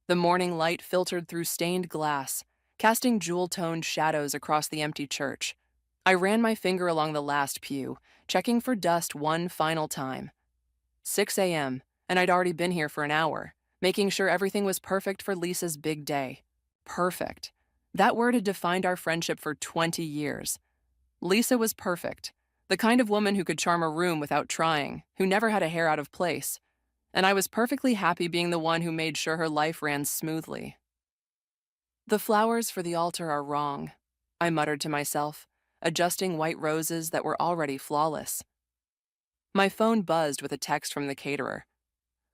The morning light filtered through stained glass, casting jewel-toned shadows across the empty church. I ran my finger along the last pew, checking for dust one final time. 6 a.m., and I'd already been here for an hour, making sure everything was perfect for Lisa's big day. Perfect. That word had defined our friendship for 20 years. Lisa was perfect, the kind of woman who could charm a room without trying, who never had a hair out of place. And I was perfectly happy being the one who made sure her life ran smoothly. The flowers for the altar are wrong, I muttered to myself, adjusting white roses that were already flawless. My phone buzzed with a text from the caterer.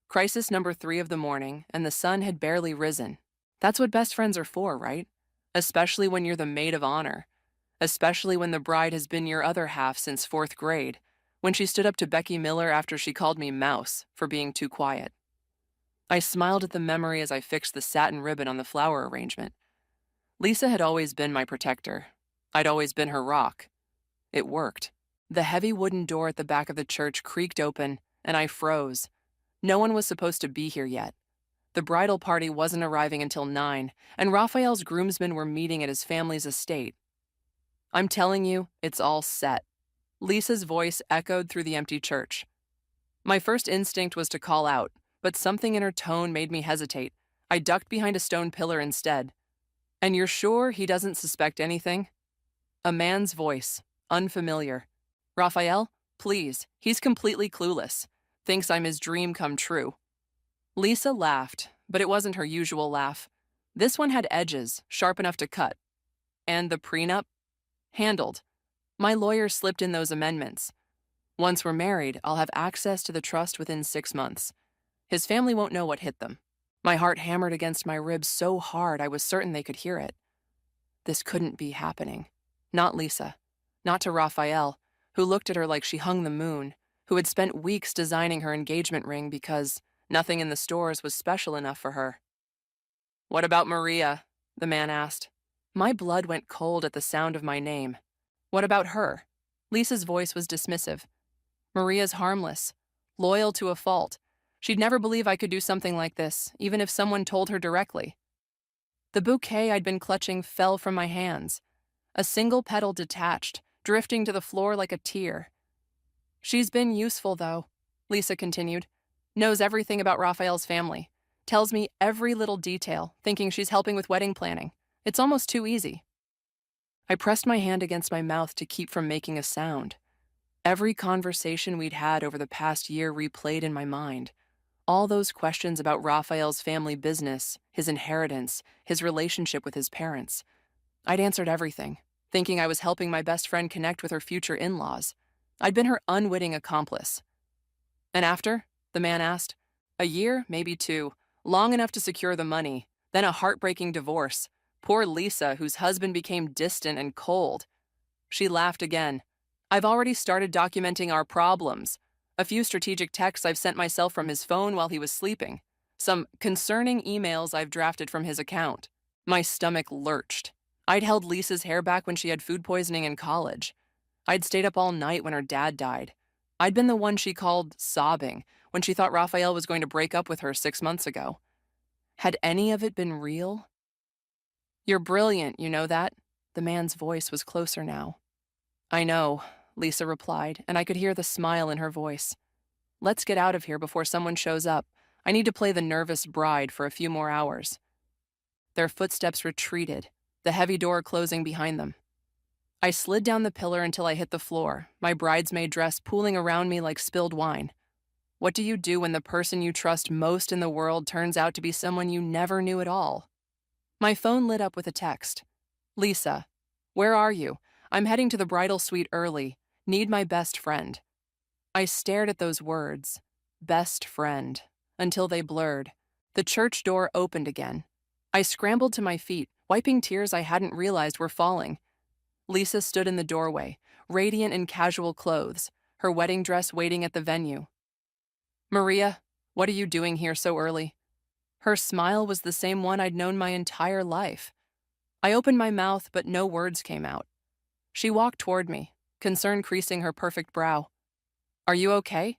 Crisis number 3 of the morning, and the sun had barely risen. That's what best friends are for, right? Especially when you're the maid of honor. Especially when the bride has been your other half since 4th grade, when she stood up to Becky Miller after she called me Mouse for being too quiet. I smiled at the memory as I fixed the satin ribbon on the flower arrangement. Lisa had always been my protector. I'd always been her rock. It worked. The heavy wooden door at the back of the church creaked open, and I froze. No one was supposed to be here yet. The bridal party wasn't arriving until 9, and Raphael's groomsmen were meeting at his family's estate. I'm telling you, it's all set. Lisa's voice echoed through the empty church. My first instinct was to call out, but something in her tone made me hesitate. I ducked behind a stone pillar instead. And you're sure he doesn't suspect anything? A man's voice, unfamiliar. Raphael, please, he's completely clueless. Thinks I'm his dream come true. Lisa laughed, but it wasn't her usual laugh. This one had edges, sharp enough to cut. And the prenup? Handled. My lawyer slipped in those amendments. Once we're married, I'll have access to the trust within 6 months. His family won't know what hit them. My heart hammered against my ribs so hard I was certain they could hear it. This couldn't be happening. Not Lisa. Not to Raphael, who looked at her like she hung the moon, who had spent weeks designing her engagement ring because nothing in the stores was special enough for her. What about Maria? The man asked. My blood went cold at the sound of my name. What about her? Lisa's voice was dismissive. Maria's harmless, loyal to a fault. She'd never believe I could do something like this, even if someone told her directly. The bouquet I'd been clutching fell from my hands. A single petal detached, drifting to the floor like a tear. She's been useful, though, Lisa continued. Knows everything about Raphael's family. Tells me every little detail, thinking she's helping with wedding planning. It's almost too easy. I pressed my hand against my mouth to keep from making a sound. Every conversation we'd had over the past year replayed in my mind. All those questions about Raphael's family business, his inheritance, his relationship with his parents. I'd answered everything, thinking I was helping my best friend connect with her future in-laws. I'd been her unwitting accomplice. And after? The man asked. A year, maybe 2, long enough to secure the money, then a heartbreaking divorce. Poor Lisa, whose husband became distant and cold. She laughed again. I've already started documenting our problems. A few strategic texts I've sent myself from his phone while he was sleeping. Some concerning emails I've drafted from his account. My stomach lurched. I'd held Lisa's hair back when she had food poisoning in college. I'd stayed up all night when her dad died. I'd been the one she called sobbing when she thought Raphael was going to break up with her 6 months ago. Had any of it been real? You're brilliant, you know that? The man's voice was closer now. I know, Lisa replied, and I could hear the smile in her voice. Let's get out of here before someone shows up. I need to play the nervous bride for a few more hours. Their footsteps retreated, the heavy door closing behind them. I slid down the pillar until I hit the floor, my bridesmaid dress pooling around me like spilled wine. What do you do when the person you trust most in the world turns out to be someone you never knew at all? My phone lit up with a text. Lisa, where are you? I'm heading to the bridal suite early. Need my best friend. I stared at those words, best friend, until they blurred. The church door opened again. I scrambled to my feet, wiping tears I hadn't realized were falling. Lisa stood in the doorway, radiant in casual clothes, her wedding dress waiting at the venue. Maria, what are you doing here so early? Her smile was the same one I'd known my entire life. I opened my mouth, but no words came out. She walked toward me, concern creasing her perfect brow. Are you okay?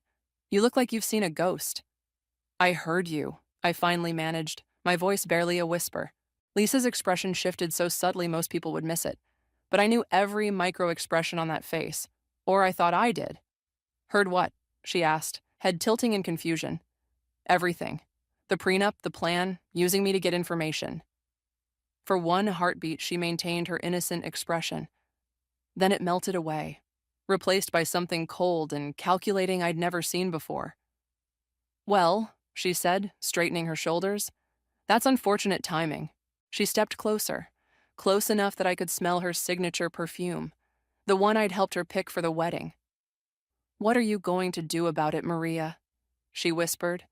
You look like you've seen a ghost. I heard you, I finally managed. my voice barely a whisper. Lisa's expression shifted so subtly most people would miss it, but I knew every micro-expression on that face, or I thought I did. Heard what? She asked, head tilting in confusion. Everything. The prenup, the plan, using me to get information. For one heartbeat, she maintained her innocent expression. Then it melted away, replaced by something cold and calculating I'd never seen before. Well, she said, straightening her shoulders, that's unfortunate timing. She stepped closer, close enough that I could smell her signature perfume, the one I'd helped her pick for the wedding. What are you going to do about it, Maria? She whispered.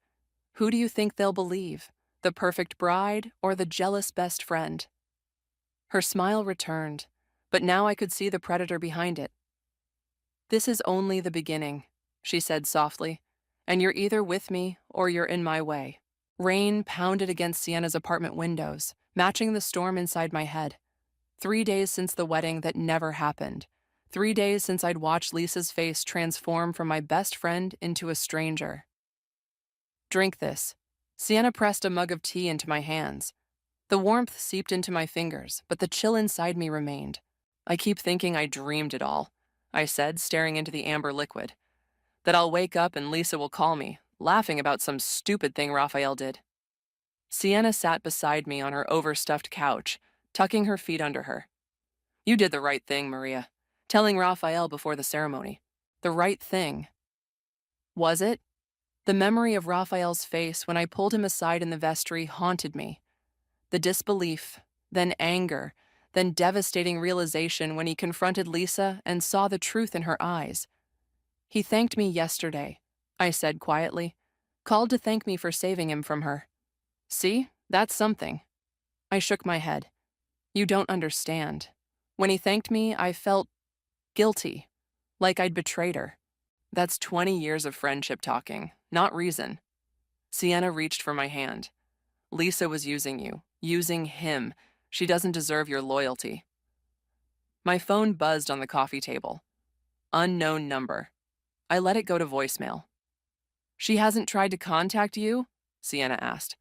Who do you think they'll believe, the perfect bride or the jealous best friend? Her smile returned, but now I could see the predator behind it. This is only the beginning, she said softly, and you're either with me or you're in my way. Rain pounded against Sienna's apartment windows, matching the storm inside my head. 3 days since the wedding that never happened. 3 days since I'd watched Lisa's face transform from my best friend into a stranger. Drink this. Sienna pressed a mug of tea into my hands. The warmth seeped into my fingers, but the chill inside me remained. I keep thinking I dreamed it all, I said, staring into the amber liquid. That I'll wake up and Lisa will call me, laughing about some stupid thing Raphael did. Sienna sat beside me on her overstuffed couch, tucking her feet under her. You did the right thing, Maria. Telling Raphael before the ceremony. The right thing. Was it? The memory of Raphael's face when I pulled him aside in the vestry haunted me. The disbelief, then anger, then devastating realization when he confronted Lisa and saw the truth in her eyes. He thanked me yesterday, I said quietly. Called to thank me for saving him from her. See, that's something. I shook my head. You don't understand. When he thanked me, I felt guilty, like I'd betrayed her. That's 20 years of friendship talking, not reason. Sienna reached for my hand. Lisa was using you, using him. She doesn't deserve your loyalty. My phone buzzed on the coffee table. Unknown number. I let it go to voicemail. She hasn't tried to contact you? Sienna asked.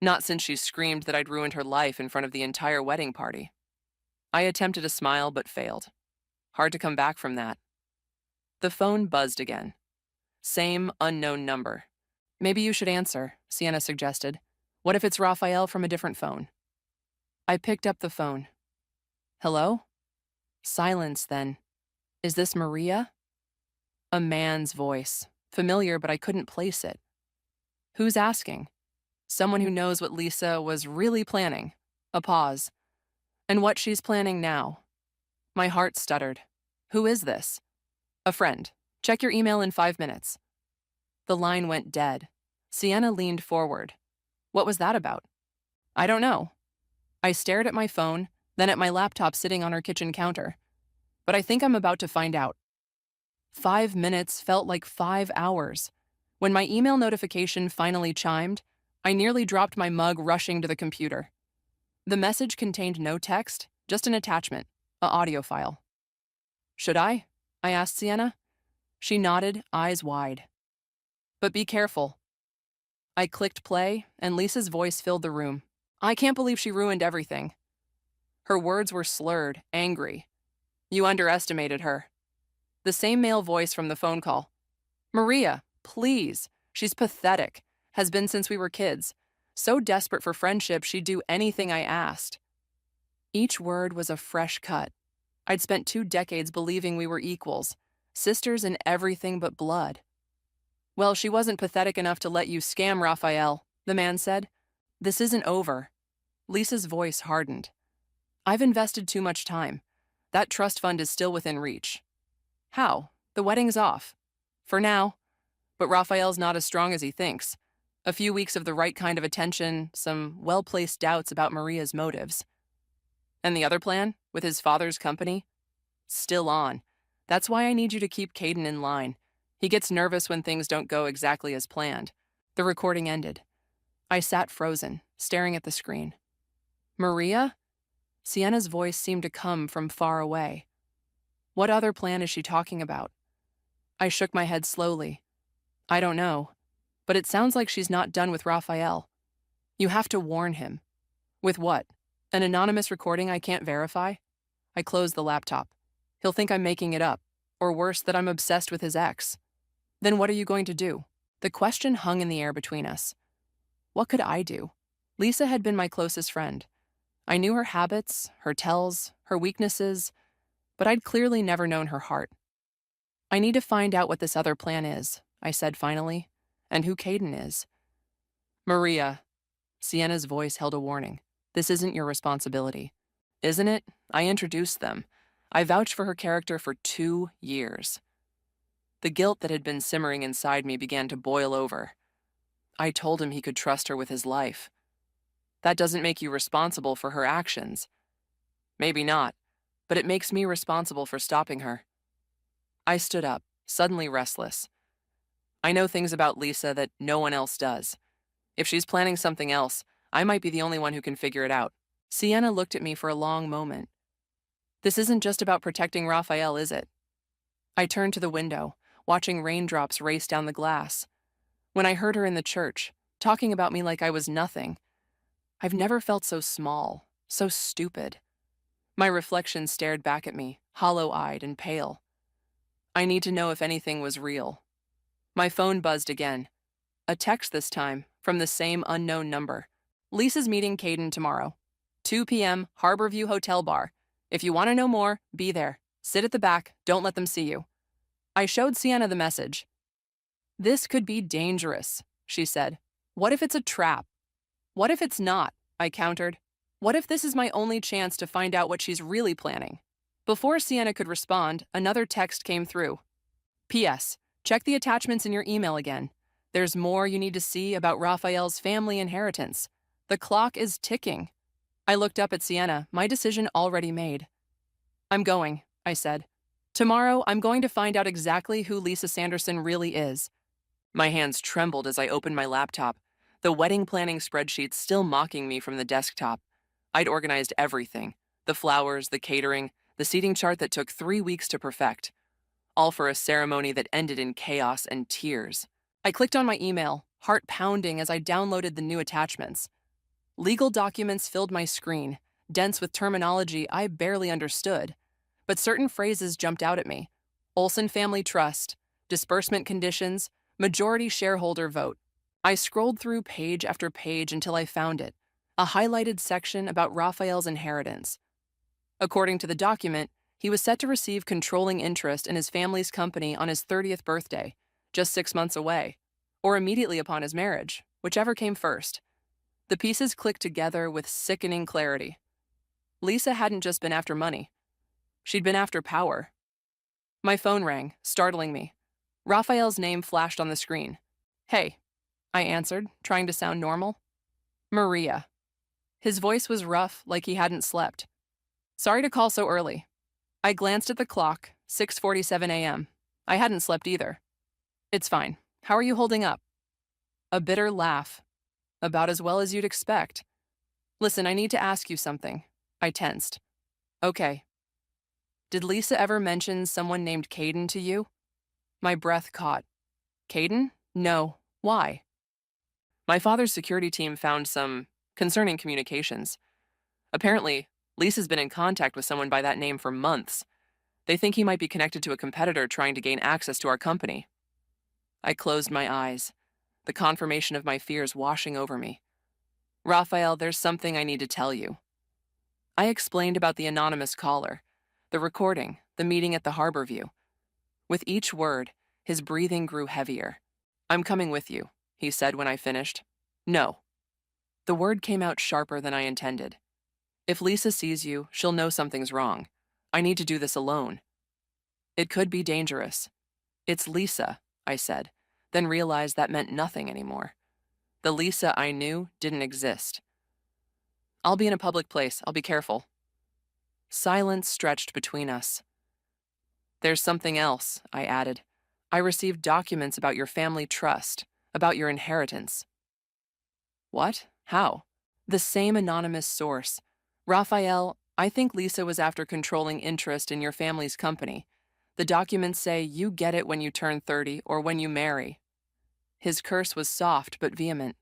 Not since she screamed that I'd ruined her life in front of the entire wedding party. I attempted a smile but failed. Hard to come back from that. The phone buzzed again. Same unknown number. Maybe you should answer, Sienna suggested. What if it's Raphael from a different phone? I picked up the phone. Hello? Silence then. Is this Maria? A man's voice. Familiar, but I couldn't place it. Who's asking? Someone who knows what Lisa was really planning. A pause. And what she's planning now. My heart stuttered. Who is this? A friend. Check your email in 5 minutes. The line went dead. Sienna leaned forward. What was that about? I don't know. I stared at my phone, then at my laptop sitting on her kitchen counter. But I think I'm about to find out. 5 minutes felt like 5 hours. When my email notification finally chimed, I nearly dropped my mug rushing to the computer. The message contained no text, just an attachment, an audio file. Should I asked Sienna. She nodded, eyes wide. But be careful. I clicked play, and Lisa's voice filled the room. I can't believe she ruined everything. Her words were slurred, angry. You underestimated her. The same male voice from the phone call. Maria, please. She's pathetic. Has been since we were kids. So desperate for friendship, she'd do anything I asked. Each word was a fresh cut. I'd spent 2 decades believing we were equals, sisters in everything but blood. Well, she wasn't pathetic enough to let you scam Raphael, the man said. This isn't over. Lisa's voice hardened. I've invested too much time. That trust fund is still within reach. How? The wedding's off. For now. But Raphael's not as strong as he thinks. A few weeks of the right kind of attention, some well-placed doubts about Maria's motives. And the other plan, with his father's company? Still on. That's why I need you to keep Caden in line. He gets nervous when things don't go exactly as planned. The recording ended. I sat frozen, staring at the screen. Maria? Sienna's voice seemed to come from far away. What other plan is she talking about? I shook my head slowly. I don't know, but it sounds like she's not done with Raphael. You have to warn him. With what? An anonymous recording I can't verify? I close the laptop. He'll think I'm making it up, or worse, that I'm obsessed with his ex. Then what are you going to do? The question hung in the air between us. What could I do? Lisa had been my closest friend. I knew her habits, her tells, her weaknesses, but I'd clearly never known her heart. I need to find out what this other plan is, I said finally, and who Caden is. Maria. Sienna's voice held a warning. This isn't your responsibility. Isn't it? I introduced them. I vouched for her character for 2 years. The guilt that had been simmering inside me began to boil over. I told him he could trust her with his life. That doesn't make you responsible for her actions. Maybe not, but it makes me responsible for stopping her. I stood up, suddenly restless. I know things about Lisa that no one else does. If she's planning something else, I might be the only one who can figure it out. Sienna looked at me for a long moment. This isn't just about protecting Raphael, is it? I turned to the window, watching raindrops race down the glass. When I heard her in the church, talking about me like I was nothing, I've never felt so small, so stupid. My reflection stared back at me, hollow-eyed and pale. I need to know if anything was real. My phone buzzed again. A text this time, from the same unknown number. Lisa's meeting Caden tomorrow. 2 p.m., Harborview Hotel Bar. If you want to know more, be there. Sit at the back, don't let them see you. I showed Sienna the message. This could be dangerous, she said. What if it's a trap? What if it's not? I countered. What if this is my only chance to find out what she's really planning? Before Sienna could respond, another text came through. P.S. Check the attachments in your email again. There's more you need to see about Raphael's family inheritance. The clock is ticking. I looked up at Sienna, my decision already made. I'm going, I said. Tomorrow, I'm going to find out exactly who Lisa Sanderson really is. My hands trembled as I opened my laptop, the wedding planning spreadsheet still mocking me from the desktop. I'd organized everything, the flowers, the catering, the seating chart that took 3 weeks to perfect, all for a ceremony that ended in chaos and tears. I clicked on my email, heart pounding as I downloaded the new attachments. Legal documents filled my screen, dense with terminology I barely understood, but certain phrases jumped out at me. Olson Family Trust, disbursement conditions, majority shareholder vote. I scrolled through page after page until I found it, a highlighted section about Raphael's inheritance. According to the document, he was set to receive controlling interest in his family's company on his 30th birthday, just 6 months away, or immediately upon his marriage, whichever came first. The pieces clicked together with sickening clarity. Lisa hadn't just been after money. She'd been after power. My phone rang, startling me. Raphael's name flashed on the screen. Hey, I answered, trying to sound normal. Maria. His voice was rough, like he hadn't slept. Sorry to call so early. I glanced at the clock, 6:47 a.m. I hadn't slept either. It's fine. How are you holding up? A bitter laugh. About as well as you'd expect. Listen, I need to ask you something. I tensed. Okay. Did Lisa ever mention someone named Caden to you? My breath caught. Caden? No. Why? My father's security team found some concerning communications. Apparently, Lisa's been in contact with someone by that name for months. They think he might be connected to a competitor trying to gain access to our company. I closed my eyes, the confirmation of my fears washing over me. Raphael, there's something I need to tell you. I explained about the anonymous caller, the recording, the meeting at the Harborview. With each word, his breathing grew heavier. I'm coming with you, he said when I finished. No. The word came out sharper than I intended. If Lisa sees you, she'll know something's wrong. I need to do this alone. It could be dangerous. It's Lisa, I said, then realized that meant nothing anymore. The Lisa I knew didn't exist. I'll be in a public place. I'll be careful. Silence stretched between us. There's something else, I added. I received documents about your family trust, about your inheritance. What? How? The same anonymous source. Raphael, I think Lisa was after controlling interest in your family's company. The documents say you get it when you turn 30 or when you marry. His curse was soft but vehement.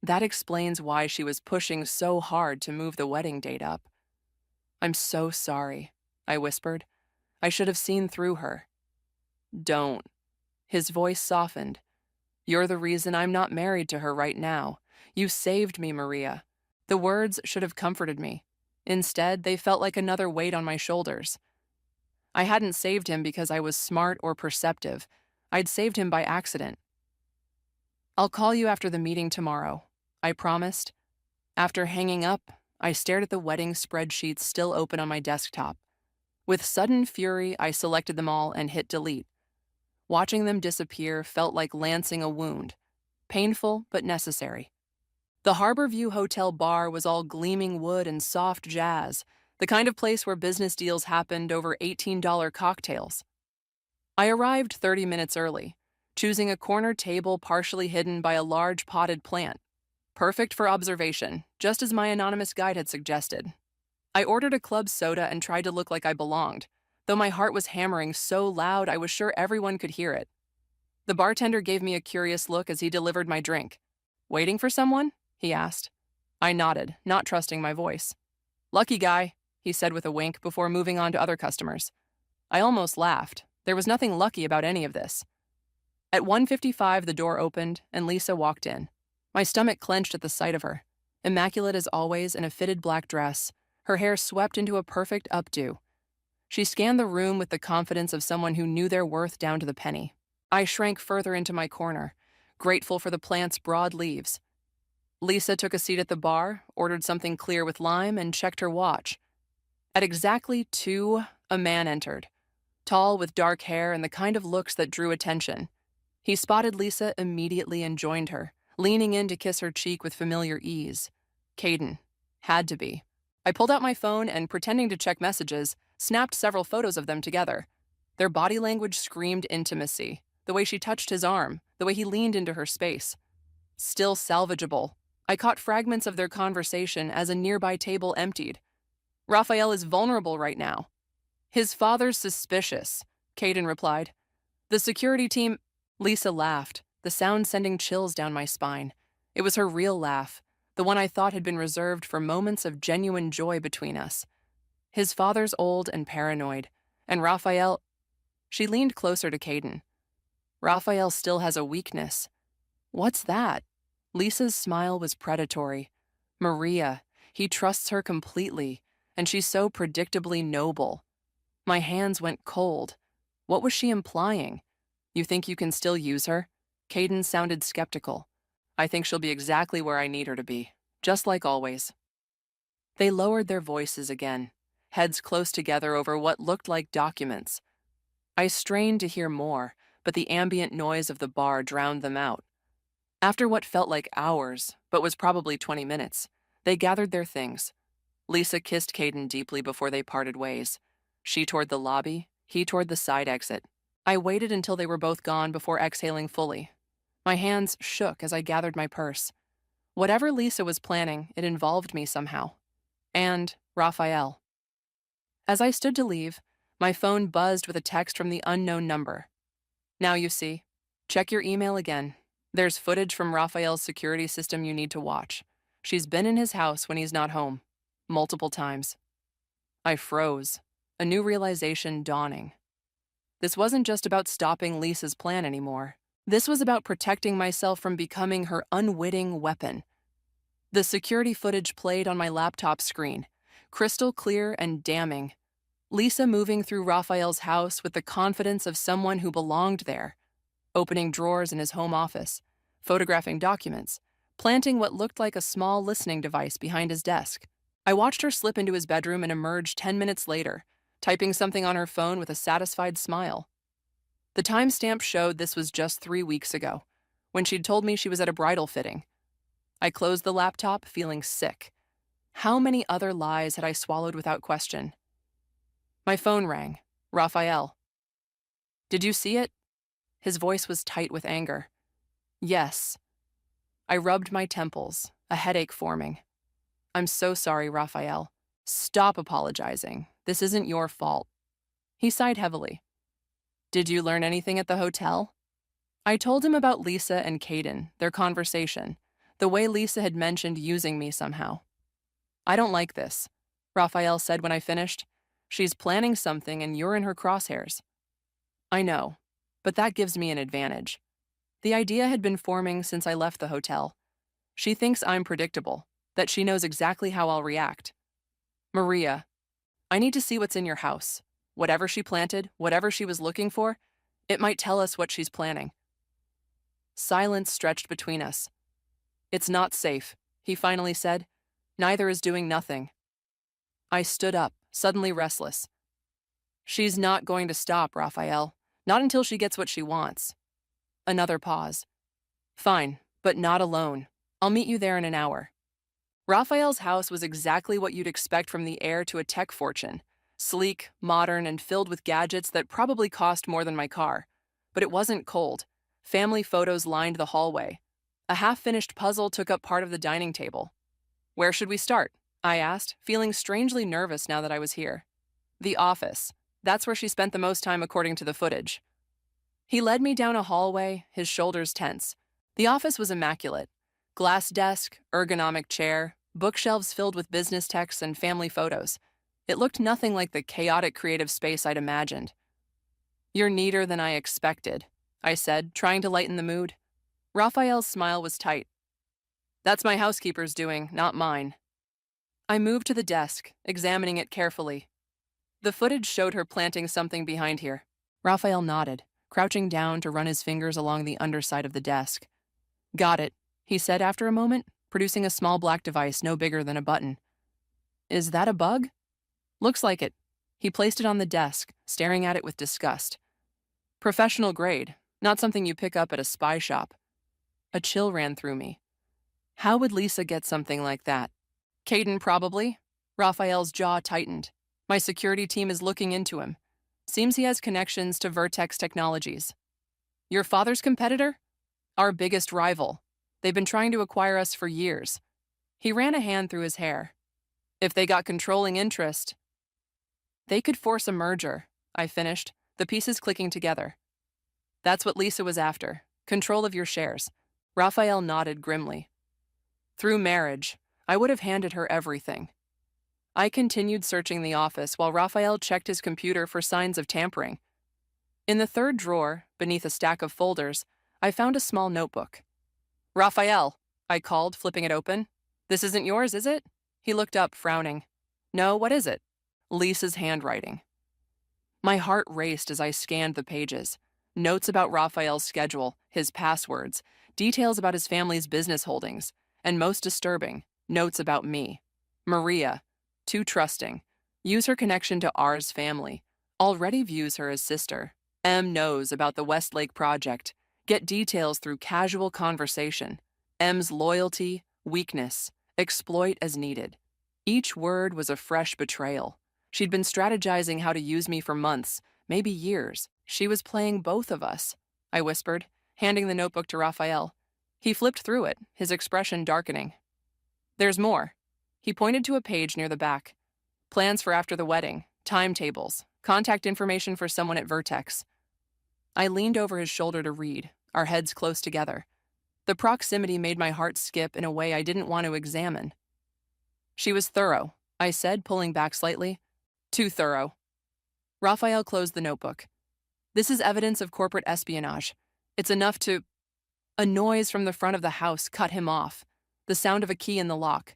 That explains why she was pushing so hard to move the wedding date up. I'm so sorry, I whispered. I should have seen through her. Don't. His voice softened. You're the reason I'm not married to her right now. You saved me, Maria. The words should have comforted me. Instead, they felt like another weight on my shoulders. I hadn't saved him because I was smart or perceptive. I'd saved him by accident. I'll call you after the meeting tomorrow, I promised. After hanging up, I stared at the wedding spreadsheets still open on my desktop. With sudden fury, I selected them all and hit delete. Watching them disappear felt like lancing a wound. Painful, but necessary. The Harborview Hotel bar was all gleaming wood and soft jazz, the kind of place where business deals happened over $18 cocktails. I arrived 30 minutes early, choosing a corner table partially hidden by a large potted plant. Perfect for observation, just as my anonymous guide had suggested. I ordered a club soda and tried to look like I belonged, though my heart was hammering so loud I was sure everyone could hear it. The bartender gave me a curious look as he delivered my drink. Waiting for someone? He asked. I nodded, not trusting my voice. Lucky guy, he said with a wink before moving on to other customers. I almost laughed. There was nothing lucky about any of this. At 1:55, the door opened, and Lisa walked in. My stomach clenched at the sight of her. Immaculate as always in a fitted black dress, her hair swept into a perfect updo. She scanned the room with the confidence of someone who knew their worth down to the penny. I shrank further into my corner, grateful for the plant's broad leaves. Lisa took a seat at the bar, ordered something clear with lime, and checked her watch. At exactly 2, a man entered, tall with dark hair and the kind of looks that drew attention. He spotted Lisa immediately and joined her, leaning in to kiss her cheek with familiar ease. Caden. Had to be. I pulled out my phone and, pretending to check messages, snapped several photos of them together. Their body language screamed intimacy, the way she touched his arm, the way he leaned into her space. Still salvageable. I caught fragments of their conversation as a nearby table emptied. Raphael is vulnerable right now. His father's suspicious, Caden replied. The security team... Lisa laughed, the sound sending chills down my spine. It was her real laugh, the one I thought had been reserved for moments of genuine joy between us. His father's old and paranoid, and Raphael... She leaned closer to Caden. Raphael still has a weakness. What's that? Lisa's smile was predatory. Maria, he trusts her completely, and she's so predictably noble. My hands went cold. What was she implying? You think you can still use her? Caden sounded skeptical. I think she'll be exactly where I need her to be, just like always. They lowered their voices again, heads close together over what looked like documents. I strained to hear more, but the ambient noise of the bar drowned them out. After what felt like hours, but was probably 20 minutes, they gathered their things. Lisa kissed Caden deeply before they parted ways. She toward the lobby, he toward the side exit. I waited until they were both gone before exhaling fully. My hands shook as I gathered my purse. Whatever Lisa was planning, it involved me somehow. And Raphael. As I stood to leave, my phone buzzed with a text from the unknown number. Now you see. Check your email again. There's footage from Raphael's security system you need to watch. She's been in his house when he's not home. Multiple times. I froze, a new realization dawning. This wasn't just about stopping Lisa's plan anymore. This was about protecting myself from becoming her unwitting weapon. The security footage played on my laptop screen, crystal clear and damning. Lisa moving through Raphael's house with the confidence of someone who belonged there, opening drawers in his home office, photographing documents, planting what looked like a small listening device behind his desk. I watched her slip into his bedroom and emerge 10 minutes later, typing something on her phone with a satisfied smile. The timestamp showed this was just 3 weeks ago, when she'd told me she was at a bridal fitting. I closed the laptop, feeling sick. How many other lies had I swallowed without question? My phone rang. Raphael. Did you see it? His voice was tight with anger. Yes. I rubbed my temples, a headache forming. I'm so sorry, Raphael. Stop apologizing. This isn't your fault. He sighed heavily. Did you learn anything at the hotel? I told him about Lisa and Caden, their conversation, The way Lisa had mentioned using me somehow. I don't like this, Raphael said when I finished. She's planning something and you're in her crosshairs. I know, but that gives me an advantage. The idea had been forming since I left the hotel. She thinks I'm predictable, that she knows exactly how I'll react. Maria, I need to see what's in your house. Whatever she planted, whatever she was looking for, it might tell us what she's planning. Silence stretched between us. It's not safe, he finally said. Neither is doing nothing. I stood up, suddenly restless. She's not going to stop, Raphael. Not until she gets what she wants. Another pause. Fine, but not alone. I'll meet you there in an hour. Raphael's house was exactly what you'd expect from the heir to a tech fortune. Sleek, modern, and filled with gadgets that probably cost more than my car. But it wasn't cold. Family photos lined the hallway. A half-finished puzzle took up part of the dining table. Where should we start? I asked, feeling strangely nervous now that I was here. The office. That's where she spent the most time according to the footage. He led me down a hallway, his shoulders tense. The office was immaculate. Glass desk, ergonomic chair, bookshelves filled with business texts and family photos. It looked nothing like the chaotic creative space I'd imagined. You're neater than I expected, I said, trying to lighten the mood. Raphael's smile was tight. That's my housekeeper's doing, not mine. I moved to the desk, examining it carefully. The footage showed her planting something behind here. Raphael nodded, crouching down to run his fingers along the underside of the desk. Got it, he said after a moment, producing a small black device no bigger than a button. Is that a bug? Looks like it. He placed it on the desk, staring at it with disgust. Professional grade, not something you pick up at a spy shop. A chill ran through me. How would Lisa get something like that? Caden, probably. Raphael's jaw tightened. My security team is looking into him. Seems he has connections to Vertex Technologies. Your father's competitor? Our biggest rival. They've been trying to acquire us for years. He ran a hand through his hair. If they got controlling interest, they could force a merger, I finished, the pieces clicking together. That's what Lisa was after, control of your shares. Raphael nodded grimly. Through marriage, I would have handed her everything. I continued searching the office while Raphael checked his computer for signs of tampering. In the third drawer, beneath a stack of folders, I found a small notebook. Raphael, I called, flipping it open. This isn't yours, is it? He looked up, frowning. No, what is it? Lisa's handwriting. My heart raced as I scanned the pages. Notes about Raphael's schedule, his passwords, details about his family's business holdings, and most disturbing, notes about me. Maria, too trusting. Use her connection to R's family. Already views her as sister. M knows about the Westlake project. Get details through casual conversation. M's loyalty, weakness, exploit as needed. Each word was a fresh betrayal. She'd been strategizing how to use me for months, maybe years. She was playing both of us, I whispered, handing the notebook to Raphael. He flipped through it, his expression darkening. There's more. He pointed to a page near the back. Plans for after the wedding, timetables, contact information for someone at Vertex. I leaned over his shoulder to read, our heads close together. The proximity made my heart skip in a way I didn't want to examine. She was thorough, I said, pulling back slightly. Too thorough. Raphael closed the notebook. This is evidence of corporate espionage. It's enough to... A noise from the front of the house cut him off, the sound of a key in the lock.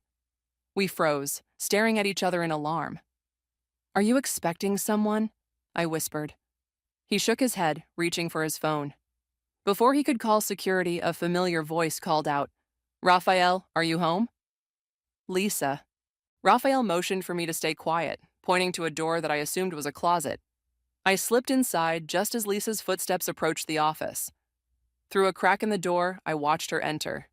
We froze, staring at each other in alarm. Are you expecting someone? I whispered. He shook his head, reaching for his phone. Before he could call security, a familiar voice called out, Raphael, are you home? Lisa. Raphael motioned for me to stay quiet, pointing to a door that I assumed was a closet. I slipped inside just as Lisa's footsteps approached the office. Through a crack in the door, I watched her enter.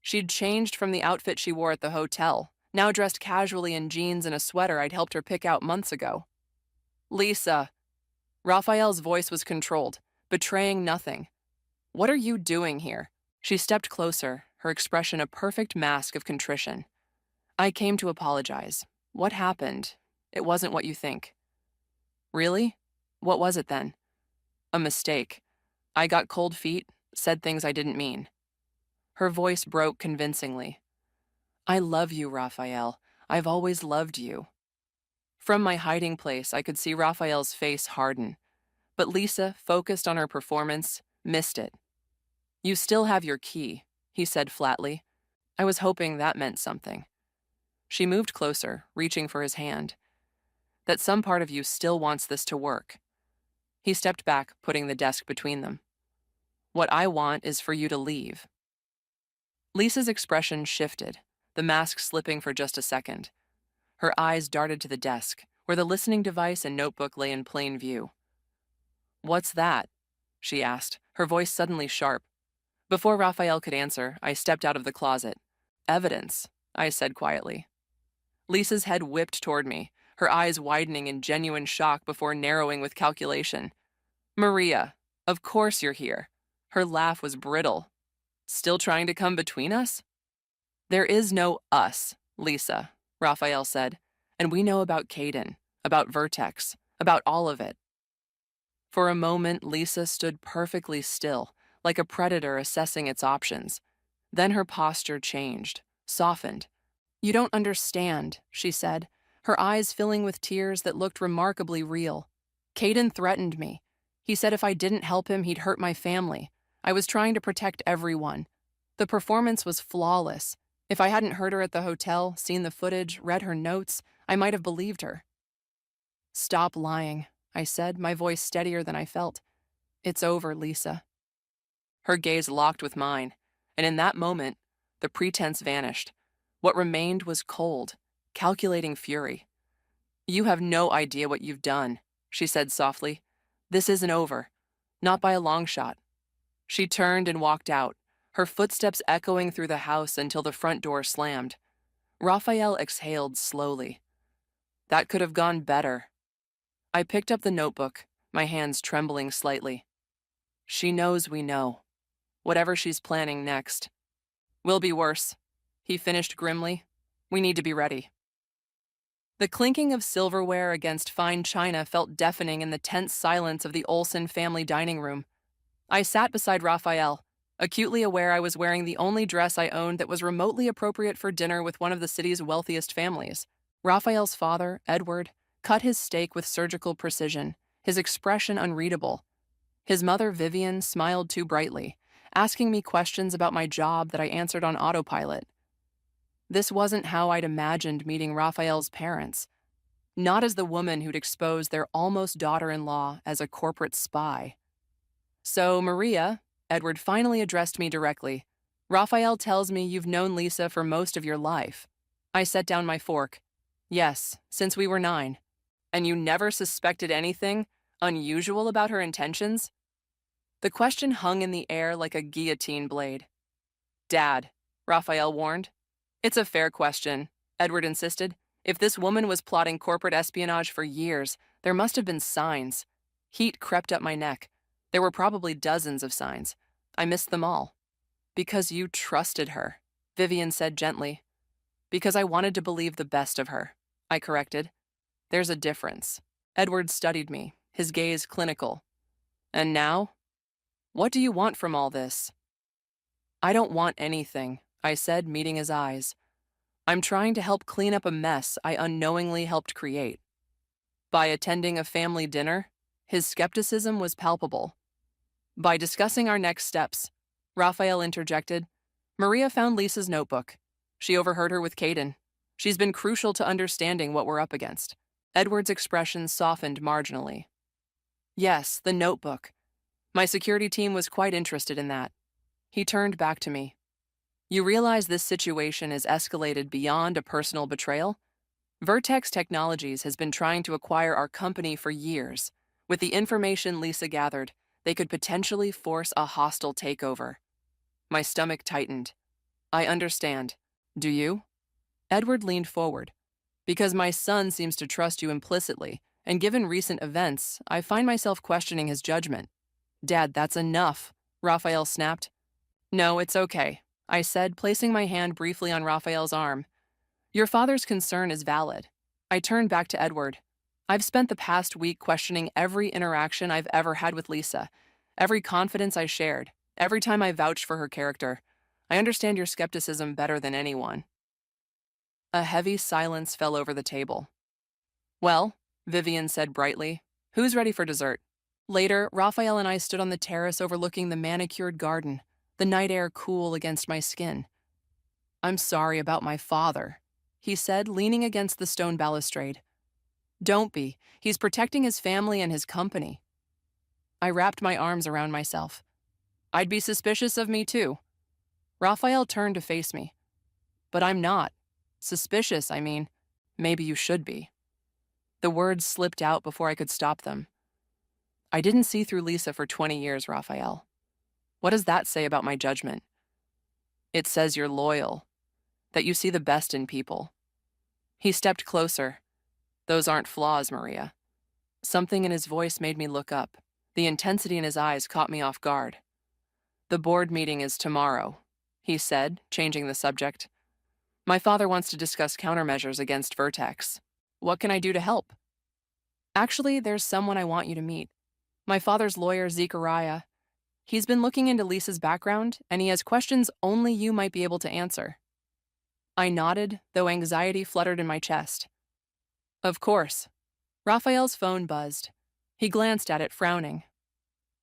She'd changed from the outfit she wore at the hotel, now dressed casually in jeans and a sweater I'd helped her pick out months ago. Lisa. Raphael's voice was controlled, betraying nothing. What are you doing here? She stepped closer, her expression a perfect mask of contrition. I came to apologize. What happened? It wasn't what you think. Really? What was it then? A mistake. I got cold feet, said things I didn't mean. Her voice broke convincingly. I love you, Raphael. I've always loved you. From my hiding place, I could see Raphael's face harden, but Lisa, focused on her performance, missed it. You still have your key, he said flatly. I was hoping that meant something. She moved closer, reaching for his hand. That some part of you still wants this to work. He stepped back, putting the desk between them. What I want is for you to leave. Lisa's expression shifted, the mask slipping for just a second. Her eyes darted to the desk, where the listening device and notebook lay in plain view. What's that? She asked, her voice suddenly sharp. Before Raphael could answer, I stepped out of the closet. Evidence, I said quietly. Lisa's head whipped toward me, her eyes widening in genuine shock before narrowing with calculation. Maria, of course you're here. Her laugh was brittle. Still trying to come between us? There is no us, Lisa, Raphael said, and we know about Caden, about Vertex, about all of it. For a moment, Lisa stood perfectly still, like a predator assessing its options. Then her posture changed, softened. You don't understand, she said, her eyes filling with tears that looked remarkably real. Caden threatened me. He said if I didn't help him, he'd hurt my family. I was trying to protect everyone. The performance was flawless. If I hadn't heard her at the hotel, seen the footage, read her notes, I might have believed her. Stop lying, I said, my voice steadier than I felt. It's over, Lisa. Her gaze locked with mine, and in that moment, the pretense vanished. What remained was cold, calculating fury. You have no idea what you've done, she said softly. This isn't over. Not by a long shot. She turned and walked out, her footsteps echoing through the house until the front door slammed. Raphael exhaled slowly. That could have gone better. I picked up the notebook, my hands trembling slightly. She knows we know. Whatever she's planning next. Will be worse, he finished grimly. We need to be ready. The clinking of silverware against fine china felt deafening in the tense silence of the Olsen family dining room. I sat beside Raphael, acutely aware I was wearing the only dress I owned that was remotely appropriate for dinner with one of the city's wealthiest families. Raphael's father, Edward, cut his steak with surgical precision, his expression unreadable. His mother, Vivian, smiled too brightly, asking me questions about my job that I answered on autopilot. This wasn't how I'd imagined meeting Raphael's parents, not as the woman who'd exposed their almost daughter-in-law as a corporate spy. So, Maria, Edward finally addressed me directly. Raphael tells me you've known Lisa for most of your life. I set down my fork. Yes, since we were 9. And you never suspected anything unusual about her intentions? The question hung in the air like a guillotine blade. Dad, Raphael warned. It's a fair question, Edward insisted. If this woman was plotting corporate espionage for years, there must have been signs. Heat crept up my neck. There were probably dozens of signs. I missed them all. Because you trusted her, Vivian said gently. Because I wanted to believe the best of her, I corrected. There's a difference. Edward studied me, his gaze clinical. And now? What do you want from all this? I don't want anything, I said, meeting his eyes. I'm trying to help clean up a mess I unknowingly helped create. By attending a family dinner, his skepticism was palpable. By discussing our next steps, Raphael interjected. Maria found Lisa's notebook. She overheard her with Caden. She's been crucial to understanding what we're up against. Edward's expression softened marginally. Yes, the notebook. My security team was quite interested in that. He turned back to me. You realize this situation is escalated beyond a personal betrayal? Vertex Technologies has been trying to acquire our company for years. With the information Lisa gathered, they could potentially force a hostile takeover. My stomach tightened. I understand. Do you? Edward leaned forward. Because my son seems to trust you implicitly, and given recent events, I find myself questioning his judgment. Dad, that's enough, Raphael snapped. No, it's okay, I said, placing my hand briefly on Raphael's arm. Your father's concern is valid. I turned back to Edward. I've spent the past week questioning every interaction I've ever had with Lisa, every confidence I shared, every time I vouched for her character. I understand your skepticism better than anyone. A heavy silence fell over the table. Well, Vivian said brightly, who's ready for dessert? Later, Raphael and I stood on the terrace overlooking the manicured garden, the night air cool against my skin. I'm sorry about my father, he said, leaning against the stone balustrade. Don't be. He's protecting his family and his company. I wrapped my arms around myself. I'd be suspicious of me too. Raphael turned to face me. But I'm not. Suspicious, I mean. Maybe you should be. The words slipped out before I could stop them. I didn't see through Lisa for 20 years, Raphael. What does that say about my judgment? It says you're loyal, that you see the best in people. He stepped closer. Those aren't flaws, Maria. Something in his voice made me look up. The intensity in his eyes caught me off guard. The board meeting is tomorrow, he said, changing the subject. My father wants to discuss countermeasures against Vertex. What can I do to help? Actually, there's someone I want you to meet. My father's lawyer, Zechariah. He's been looking into Lisa's background, and he has questions only you might be able to answer. I nodded, though anxiety fluttered in my chest. Of course. Raphael's phone buzzed. He glanced at it, frowning.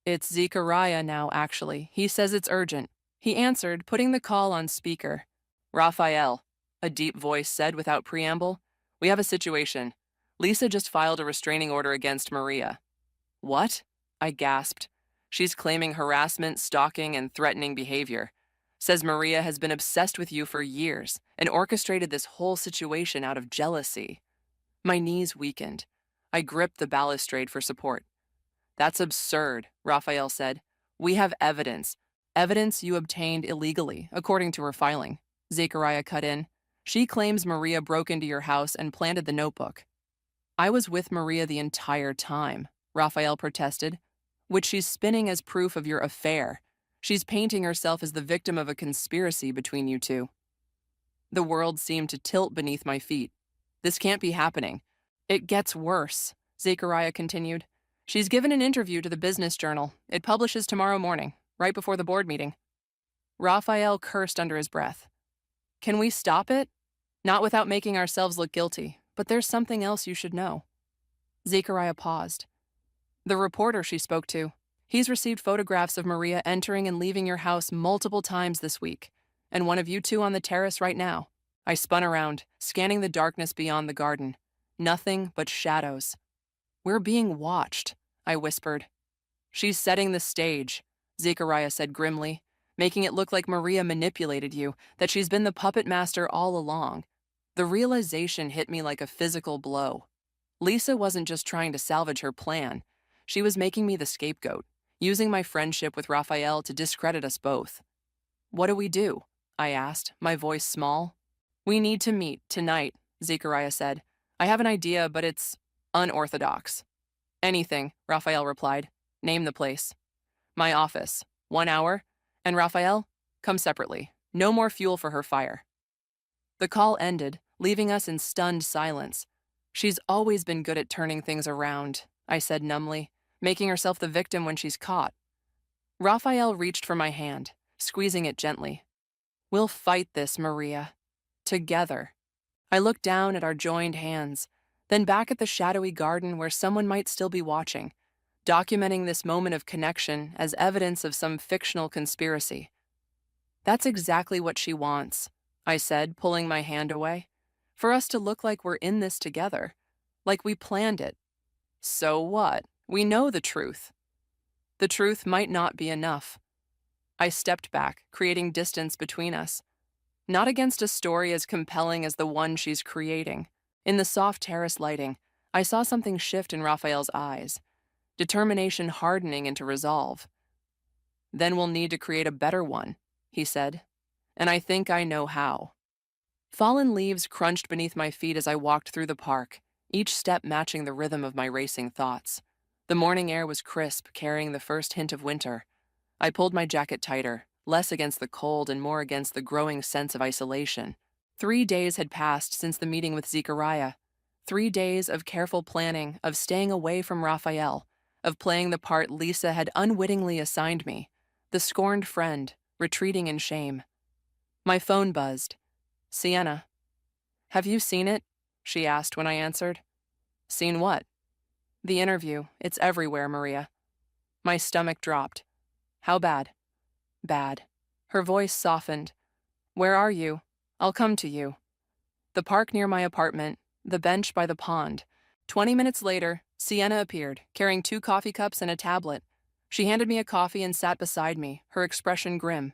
It's Zechariah now, actually. He says it's urgent. He answered, putting the call on speaker. Raphael, a deep voice said without preamble. We have a situation. Lisa just filed a restraining order against Maria. What? I gasped. She's claiming harassment, stalking, and threatening behavior. Says Maria has been obsessed with you for years and orchestrated this whole situation out of jealousy. My knees weakened. I gripped the balustrade for support. That's absurd, Raphael said. We have evidence. Evidence you obtained illegally, according to her filing. Zechariah cut in. She claims Maria broke into your house and planted the notebook. I was with Maria the entire time, Raphael protested, which she's spinning as proof of your affair. She's painting herself as the victim of a conspiracy between you two. The world seemed to tilt beneath my feet. This can't be happening. It gets worse, Zechariah continued. She's given an interview to the Business Journal. It publishes tomorrow morning, right before the board meeting. Raphael cursed under his breath. Can we stop it? Not without making ourselves look guilty, but there's something else you should know. Zechariah paused. The reporter she spoke to. He's received photographs of Maria entering and leaving your house multiple times this week, and one of you two on the terrace right now. I spun around, scanning the darkness beyond the garden. Nothing but shadows. We're being watched, I whispered. She's setting the stage, Zechariah said grimly, making it look like Maria manipulated you, that she's been the puppet master all along. The realization hit me like a physical blow. Lisa wasn't just trying to salvage her plan. She was making me the scapegoat, using my friendship with Raphael to discredit us both. What do we do? I asked, my voice small. We need to meet tonight, Zechariah said. I have an idea, but it's unorthodox. Anything, Raphael replied. Name the place. My office. 1 hour. And Raphael, come separately. No more fuel for her fire. The call ended, leaving us in stunned silence. She's always been good at turning things around, I said numbly, making herself the victim when she's caught. Raphael reached for my hand, squeezing it gently. We'll fight this, Maria. Together. I looked down at our joined hands, then back at the shadowy garden where someone might still be watching, documenting this moment of connection as evidence of some fictional conspiracy. That's exactly what she wants, I said, pulling my hand away. For us to look like we're in this together, like we planned it. So what? We know the truth. The truth might not be enough. I stepped back, creating distance between us. Not against a story as compelling as the one she's creating. In the soft terrace lighting, I saw something shift in Raphael's eyes, determination hardening into resolve. Then we'll need to create a better one, he said, and I think I know how. Fallen leaves crunched beneath my feet as I walked through the park, each step matching the rhythm of my racing thoughts. The morning air was crisp, carrying the first hint of winter. I pulled my jacket tighter, less against the cold and more against the growing sense of isolation. 3 days had passed since the meeting with Zechariah. 3 days of careful planning, of staying away from Raphael, of playing the part Lisa had unwittingly assigned me, the scorned friend, retreating in shame. My phone buzzed. Sienna. Have you seen it? She asked when I answered. Seen what? The interview. It's everywhere, Maria. My stomach dropped. How bad? Bad. Her voice softened. Where are you? I'll come to you. The park near my apartment, the bench by the pond. 20 minutes later, Sienna appeared, carrying 2 coffee cups and a tablet. She handed me a coffee and sat beside me, her expression grim.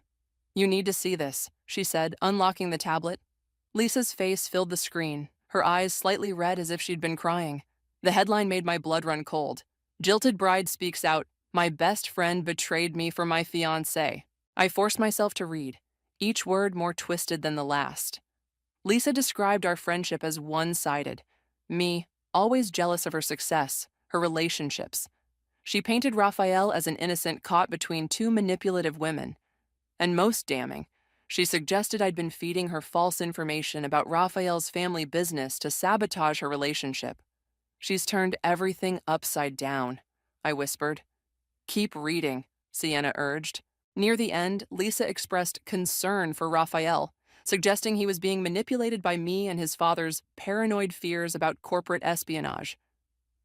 You need to see this, she said, unlocking the tablet. Lisa's face filled the screen, her eyes slightly red as if she'd been crying. The headline made my blood run cold. Jilted bride speaks out, my best friend betrayed me for my fiancé. I forced myself to read, each word more twisted than the last. Lisa described our friendship as one-sided. Me, always jealous of her success, her relationships. She painted Raphael as an innocent caught between 2 manipulative women. And most damning, she suggested I'd been feeding her false information about Raphael's family business to sabotage her relationship. She's turned everything upside down, I whispered. Keep reading, Sienna urged. Near the end, Lisa expressed concern for Raphael, suggesting he was being manipulated by me and his father's paranoid fears about corporate espionage.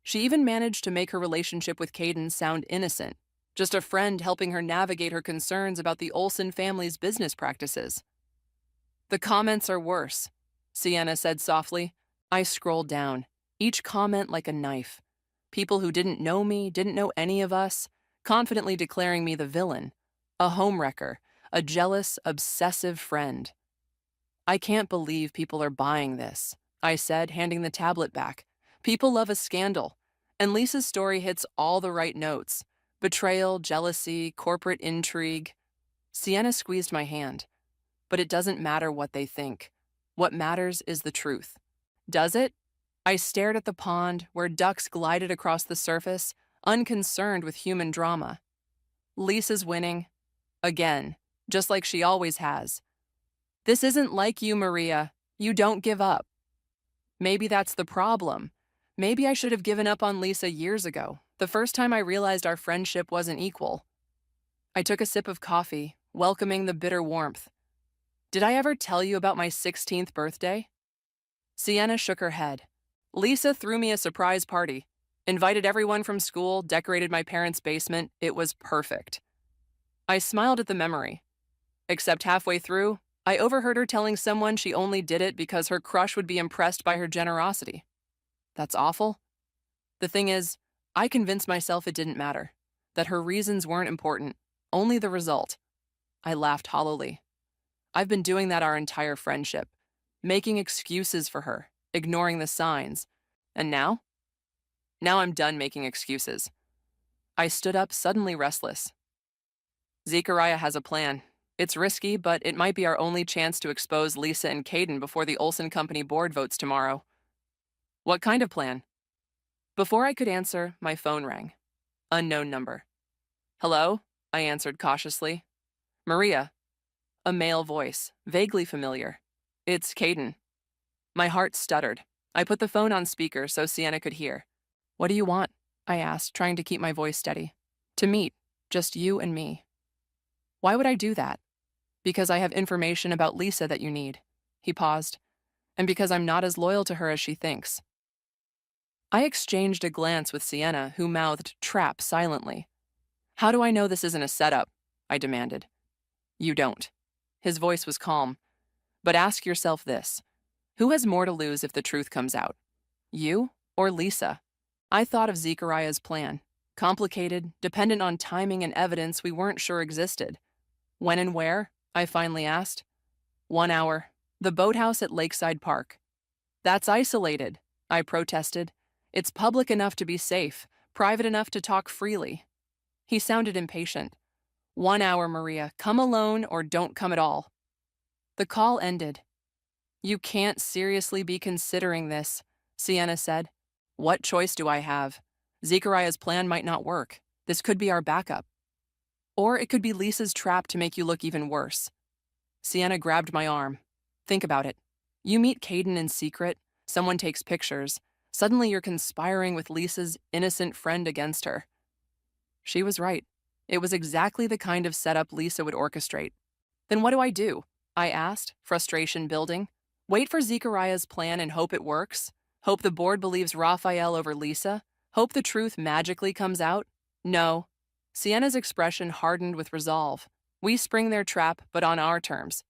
She even managed to make her relationship with Caden sound innocent, just a friend helping her navigate her concerns about the Olsen family's business practices. The comments are worse, Sienna said softly. I scrolled down, each comment like a knife. People who didn't know me, didn't know any of us, confidently declaring me the villain, a homewrecker, a jealous, obsessive friend. I can't believe people are buying this, I said, handing the tablet back. People love a scandal, and Lisa's story hits all the right notes. Betrayal, jealousy, corporate intrigue. Sienna squeezed my hand. But it doesn't matter what they think. What matters is the truth. Does it? I stared at the pond where ducks glided across the surface, unconcerned with human drama. Lisa's winning. Again, just like she always has. This isn't like you, Maria. You don't give up. Maybe that's the problem. Maybe I should have given up on Lisa years ago, the first time I realized our friendship wasn't equal. I took a sip of coffee, welcoming the bitter warmth. Did I ever tell you about my 16th birthday? Sienna shook her head. Lisa threw me a surprise party. Invited everyone from school, decorated my parents' basement. It was perfect. I smiled at the memory. Except halfway through, I overheard her telling someone she only did it because her crush would be impressed by her generosity. That's awful. The thing is, I convinced myself it didn't matter, that her reasons weren't important, only the result. I laughed hollowly. I've been doing that our entire friendship, making excuses for her, ignoring the signs. And now? Now I'm done making excuses. I stood up, suddenly restless. Zechariah has a plan. It's risky, but it might be our only chance to expose Lisa and Caden before the Olsen Company board votes tomorrow. What kind of plan? Before I could answer, my phone rang. Unknown number. Hello? I answered cautiously. Maria. A male voice, vaguely familiar. It's Caden. My heart stuttered. I put the phone on speaker so Sienna could hear. What do you want? I asked, trying to keep my voice steady. To meet. Just you and me. Why would I do that? Because I have information about Lisa that you need. He paused. And because I'm not as loyal to her as she thinks. I exchanged a glance with Sienna, who mouthed trap silently. How do I know this isn't a setup? I demanded. You don't. His voice was calm. But ask yourself this. Who has more to lose if the truth comes out? You or Lisa? I thought of Zechariah's plan. Complicated, dependent on timing and evidence we weren't sure existed. When and where? I finally asked. 1 hour. The boathouse at Lakeside Park. That's isolated, I protested. It's public enough to be safe, private enough to talk freely. He sounded impatient. 1 hour, Maria. Come alone or don't come at all. The call ended. You can't seriously be considering this, Sienna said. What choice do I have? Zechariah's plan might not work. This could be our backup. Or it could be Lisa's trap to make you look even worse. Sienna grabbed my arm. Think about it. You meet Caden in secret, someone takes pictures. Suddenly you're conspiring with Lisa's innocent friend against her. She was right. It was exactly the kind of setup Lisa would orchestrate. Then what do I do? I asked, frustration building. Wait for Zechariah's plan and hope it works? Hope the board believes Raphael over Lisa? Hope the truth magically comes out? No. Sienna's expression hardened with resolve. We spring their trap, but on our terms.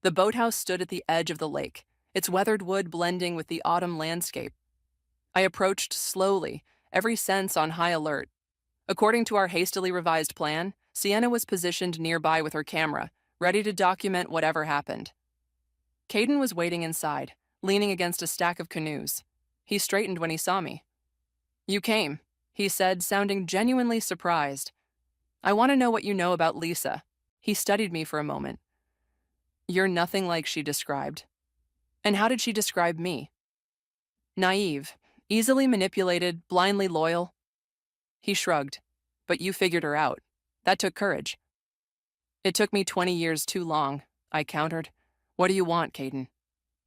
The boathouse stood at the edge of the lake, its weathered wood blending with the autumn landscape. I approached slowly, every sense on high alert. According to our hastily revised plan, Sienna was positioned nearby with her camera, ready to document whatever happened. Caden was waiting inside, leaning against a stack of canoes. He straightened when he saw me. "You came," he said, sounding genuinely surprised. "I want to know what you know about Lisa." He studied me for a moment. "You're nothing like she described." "And how did she describe me?" "Naive, easily manipulated, blindly loyal." He shrugged. "But you figured her out. That took courage." "It took me 20 years too long," I countered. "What do you want, Caden?"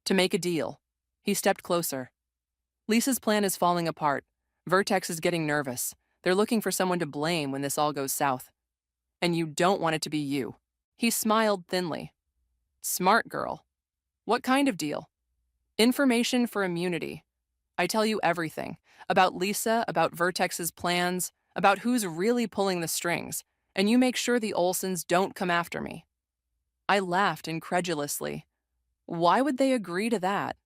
"To make a deal." He stepped closer. "Lisa's plan is falling apart. Vertex is getting nervous. They're looking for someone to blame when this all goes south. And you don't want it to be you." He smiled thinly. "Smart girl. What kind of deal?" "Information for immunity. I tell you everything. About Lisa, about Vertex's plans, about who's really pulling the strings, and you make sure the Olsons don't come after me." I laughed incredulously. Why would they agree to that?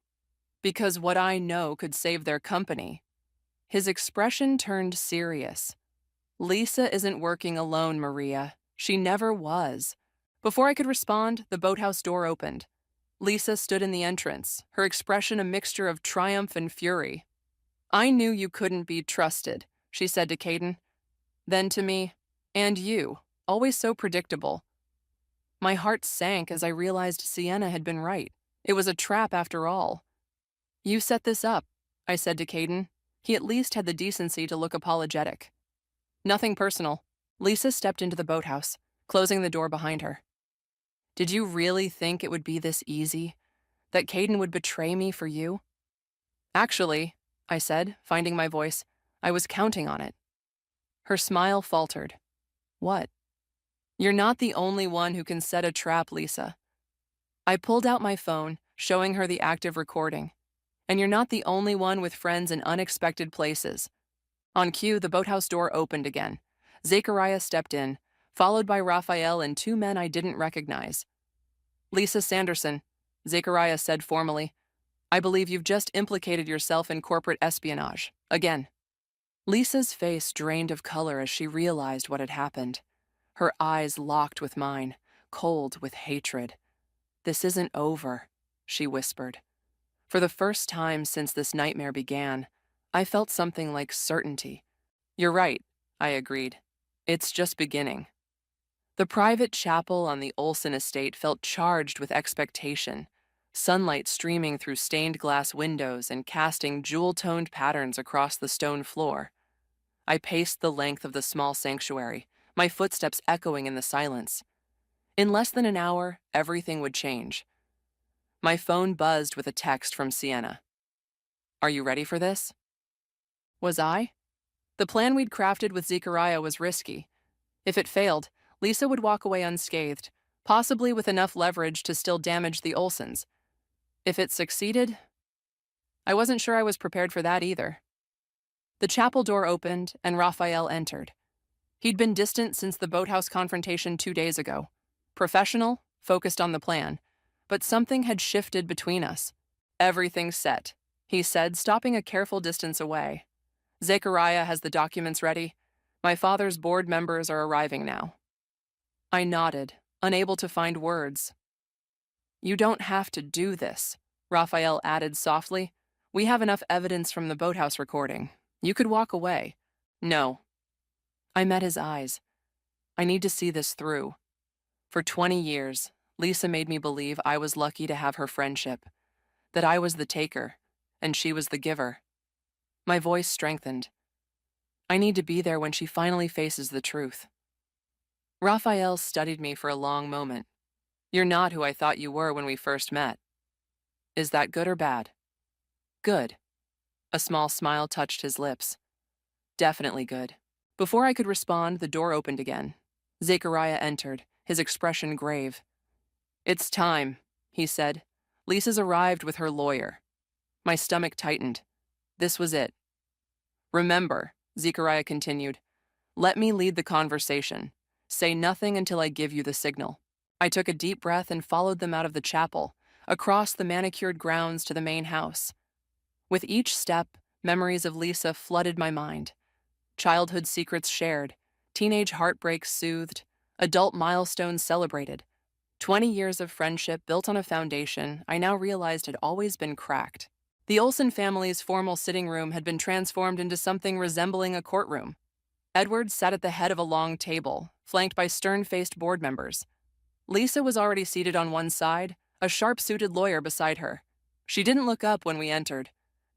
Because what I know could save their company. His expression turned serious. "Lisa isn't working alone, Maria. She never was." Before I could respond, the boathouse door opened. Lisa stood in the entrance, her expression a mixture of triumph and fury. "I knew you couldn't be trusted," she said to Caden. Then to me, "And you, always so predictable." My heart sank as I realized Sienna had been right. It was a trap after all. "You set this up," I said to Caden. He at least had the decency to look apologetic. "Nothing personal." Lisa stepped into the boathouse, closing the door behind her. "Did you really think it would be this easy? That Caden would betray me for you?" "Actually," I said, finding my voice, "I was counting on it." Her smile faltered. "What?" "You're not the only one who can set a trap, Lisa." I pulled out my phone, showing her the active recording. "And you're not the only one with friends in unexpected places." On cue, the boathouse door opened again. Zechariah stepped in, followed by Raphael and 2 men I didn't recognize. "Lisa Sanderson," Zechariah said formally, "I believe you've just implicated yourself in corporate espionage. Again." Lisa's face drained of color as she realized what had happened. Her eyes locked with mine, cold with hatred. "This isn't over," she whispered. For the first time since this nightmare began, I felt something like certainty. "You're right," I agreed. "It's just beginning." The private chapel on the Olson estate felt charged with expectation, sunlight streaming through stained glass windows and casting jewel-toned patterns across the stone floor. I paced the length of the small sanctuary, my footsteps echoing in the silence. In less than an hour, everything would change. My phone buzzed with a text from Sienna. "Are you ready for this?" Was I? The plan we'd crafted with Zechariah was risky. If it failed, Lisa would walk away unscathed, possibly with enough leverage to still damage the Olsons. If it succeeded, I wasn't sure I was prepared for that either. The chapel door opened, and Raphael entered. He'd been distant since the boathouse confrontation 2 days ago. Professional, focused on the plan. But something had shifted between us. "Everything's set," he said, stopping a careful distance away. "Zechariah has the documents ready. My father's board members are arriving now." I nodded, unable to find words. "You don't have to do this," Raphael added softly. "We have enough evidence from the boathouse recording. You could walk away." "No." I met his eyes. "I need to see this through. For 20 years, Lisa made me believe I was lucky to have her friendship, that I was the taker, and she was the giver." My voice strengthened. "I need to be there when she finally faces the truth." Raphael studied me for a long moment. "You're not who I thought you were when we first met. Is that good or bad?" "Good." A small smile touched his lips. "Definitely good." Before I could respond, the door opened again. Zechariah entered, his expression grave. It's time, he said. Lisa's arrived with her lawyer. My stomach tightened. This was it. Remember, Zechariah continued, let me lead the conversation. Say nothing until I give you the signal. I took a deep breath and followed them out of the chapel, across the manicured grounds to the main house. With each step, memories of Lisa flooded my mind. Childhood secrets shared, teenage heartbreaks soothed, adult milestones celebrated. 20 years of friendship built on a foundation I now realized had always been cracked. The Olsen family's formal sitting room had been transformed into something resembling a courtroom. Edward sat at the head of a long table, flanked by stern-faced board members. Lisa was already seated on one side, a sharp-suited lawyer beside her. She didn't look up when we entered.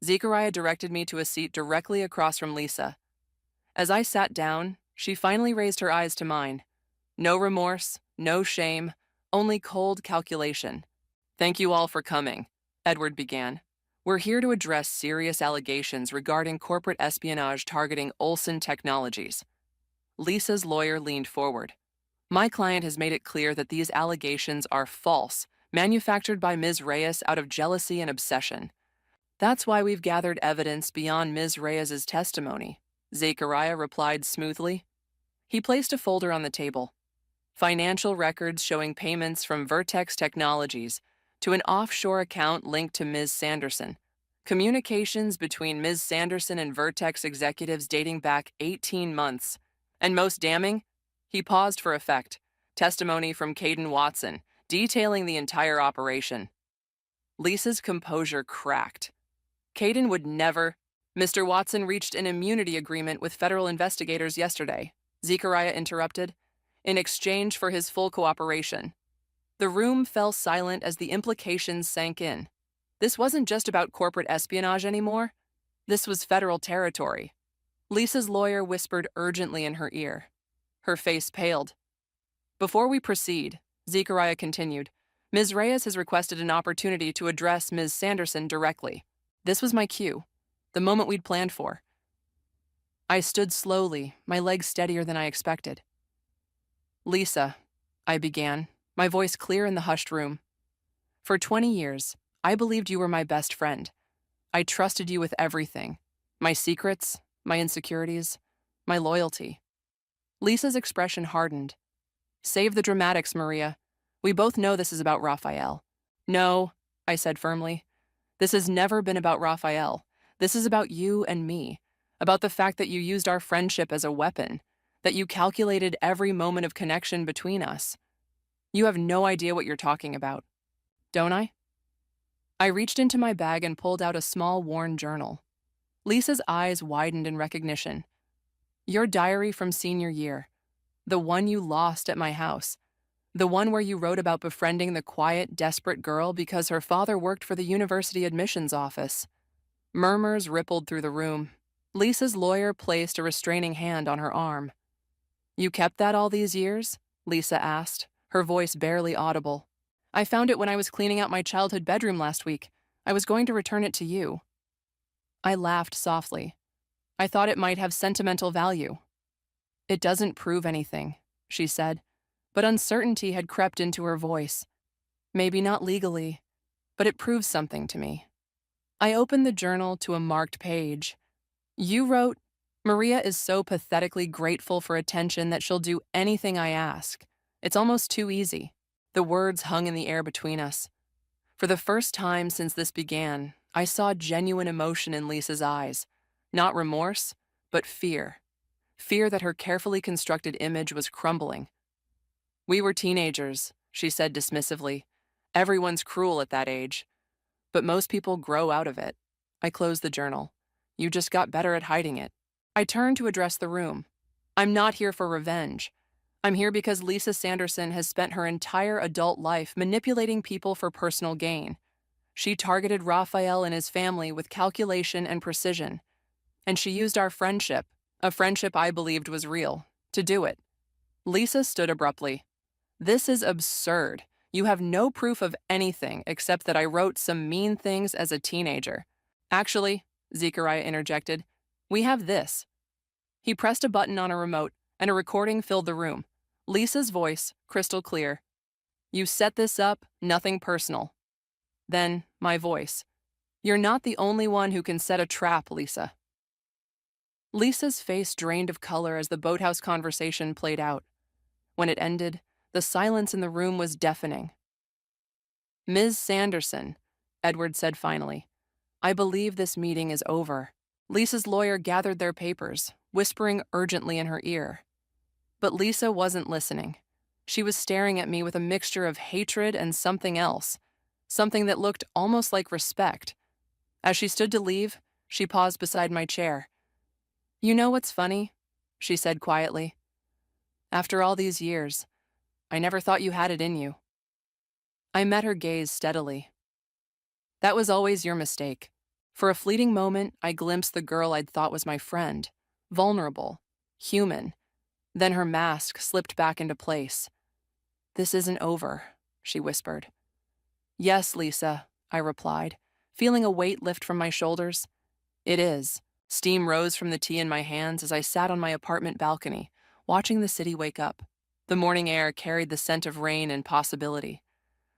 Zechariah directed me to a seat directly across from Lisa. As I sat down, she finally raised her eyes to mine. No remorse, no shame, only cold calculation. Thank you all for coming, Edward began. We're here to address serious allegations regarding corporate espionage targeting Olsen Technologies. Lisa's lawyer leaned forward. My client has made it clear that these allegations are false, manufactured by Ms. Reyes out of jealousy and obsession. That's why we've gathered evidence beyond Ms. Reyes's testimony, Zechariah replied smoothly. He placed a folder on the table. Financial records showing payments from Vertex Technologies to an offshore account linked to Ms. Sanderson. Communications between Ms. Sanderson and Vertex executives dating back 18 months. And most damning, he paused for effect. Testimony from Caden Watson, detailing the entire operation. Lisa's composure cracked. Caden would never. Mr. Watson reached an immunity agreement with federal investigators yesterday, Zechariah interrupted, in exchange for his full cooperation. The room fell silent as the implications sank in. This wasn't just about corporate espionage anymore. This was federal territory. Lisa's lawyer whispered urgently in her ear. Her face paled. Before we proceed, Zechariah continued, Ms. Reyes has requested an opportunity to address Ms. Sanderson directly. This was my cue, the moment we'd planned for. I stood slowly, my legs steadier than I expected. Lisa, I began, my voice clear in the hushed room. For 20 years, I believed you were my best friend. I trusted you with everything. My secrets, my insecurities, my loyalty. Lisa's expression hardened. Save the dramatics, Maria. We both know this is about Raphael. No, I said firmly. This has never been about Raphael. This is about you and me, about the fact that you used our friendship as a weapon, that you calculated every moment of connection between us. You have no idea what you're talking about. Don't I? I reached into my bag and pulled out a small worn journal. Lisa's eyes widened in recognition. Your diary from senior year. The one you lost at my house. The one where you wrote about befriending the quiet, desperate girl because her father worked for the university admissions office. Murmurs rippled through the room. Lisa's lawyer placed a restraining hand on her arm. You kept that all these years? Lisa asked, her voice barely audible. I found it when I was cleaning out my childhood bedroom last week. I was going to return it to you. I laughed softly. I thought it might have sentimental value. It doesn't prove anything, she said, but uncertainty had crept into her voice. Maybe not legally, but it proves something to me. I opened the journal to a marked page. You wrote, Maria is so pathetically grateful for attention that she'll do anything I ask. It's almost too easy. The words hung in the air between us. For the first time since this began, I saw genuine emotion in Lisa's eyes. Not remorse, but fear. Fear that her carefully constructed image was crumbling. We were teenagers, she said dismissively. Everyone's cruel at that age. But most people grow out of it. I closed the journal. You just got better at hiding it. I turned to address the room. I'm not here for revenge. I'm here because Lisa Sanderson has spent her entire adult life manipulating people for personal gain. She targeted Raphael and his family with calculation and precision. And she used our friendship, a friendship I believed was real, to do it. Lisa stood abruptly. This is absurd. You have no proof of anything except that I wrote some mean things as a teenager. Actually, Zechariah interjected, we have this. He pressed a button on a remote, and a recording filled the room. Lisa's voice, crystal clear. You set this up, nothing personal. Then, my voice. You're not the only one who can set a trap, Lisa. Lisa's face drained of color as the boathouse conversation played out. When it ended, the silence in the room was deafening. Ms. Sanderson, Edward said finally, I believe this meeting is over. Lisa's lawyer gathered their papers, whispering urgently in her ear. But Lisa wasn't listening. She was staring at me with a mixture of hatred and something else, something that looked almost like respect. As she stood to leave, she paused beside my chair. You know what's funny? She said quietly. After all these years, I never thought you had it in you. I met her gaze steadily. That was always your mistake. For a fleeting moment, I glimpsed the girl I'd thought was my friend, vulnerable, human. Then her mask slipped back into place. This isn't over, she whispered. Yes, Lisa, I replied, feeling a weight lift from my shoulders. It is. Steam rose from the tea in my hands as I sat on my apartment balcony, watching the city wake up. The morning air carried the scent of rain and possibility.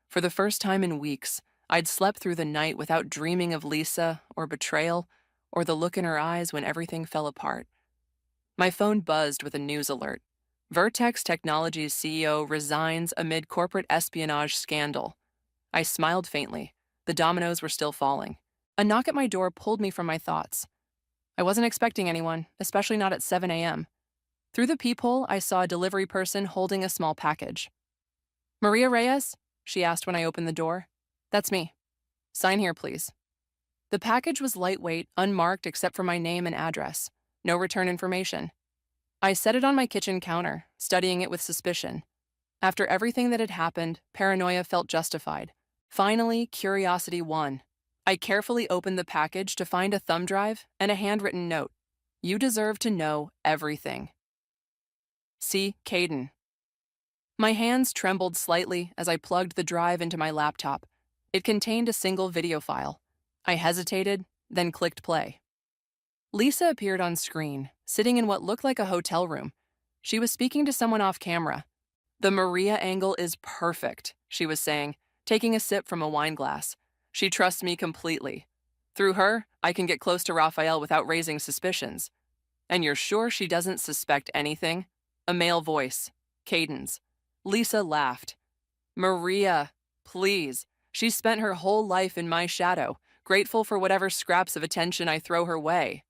For the first time in weeks, I'd slept through the night without dreaming of Lisa or betrayal or the look in her eyes when everything fell apart. My phone buzzed with a news alert. Vertex Technologies CEO resigns amid corporate espionage scandal. I smiled faintly. The dominoes were still falling. A knock at my door pulled me from my thoughts. I wasn't expecting anyone, especially not at 7 a.m. Through the peephole, I saw a delivery person holding a small package. Maria Reyes? She asked when I opened the door. That's me. Sign here, please. The package was lightweight, unmarked except for my name and address. No return information. I set it on my kitchen counter, studying it with suspicion. After everything that had happened, paranoia felt justified. Finally, curiosity won. I carefully opened the package to find a thumb drive and a handwritten note. You deserve to know everything. See, Caden. My hands trembled slightly as I plugged the drive into my laptop. It contained a single video file. I hesitated, then clicked play. Lisa appeared on screen, sitting in what looked like a hotel room. She was speaking to someone off camera. The Maria angle is perfect, she was saying, taking a sip from a wine glass. She trusts me completely. Through her, I can get close to Raphael without raising suspicions. And you're sure she doesn't suspect anything? A male voice. Caden's. Lisa laughed. Maria, please. She's spent her whole life in my shadow, grateful for whatever scraps of attention I throw her way.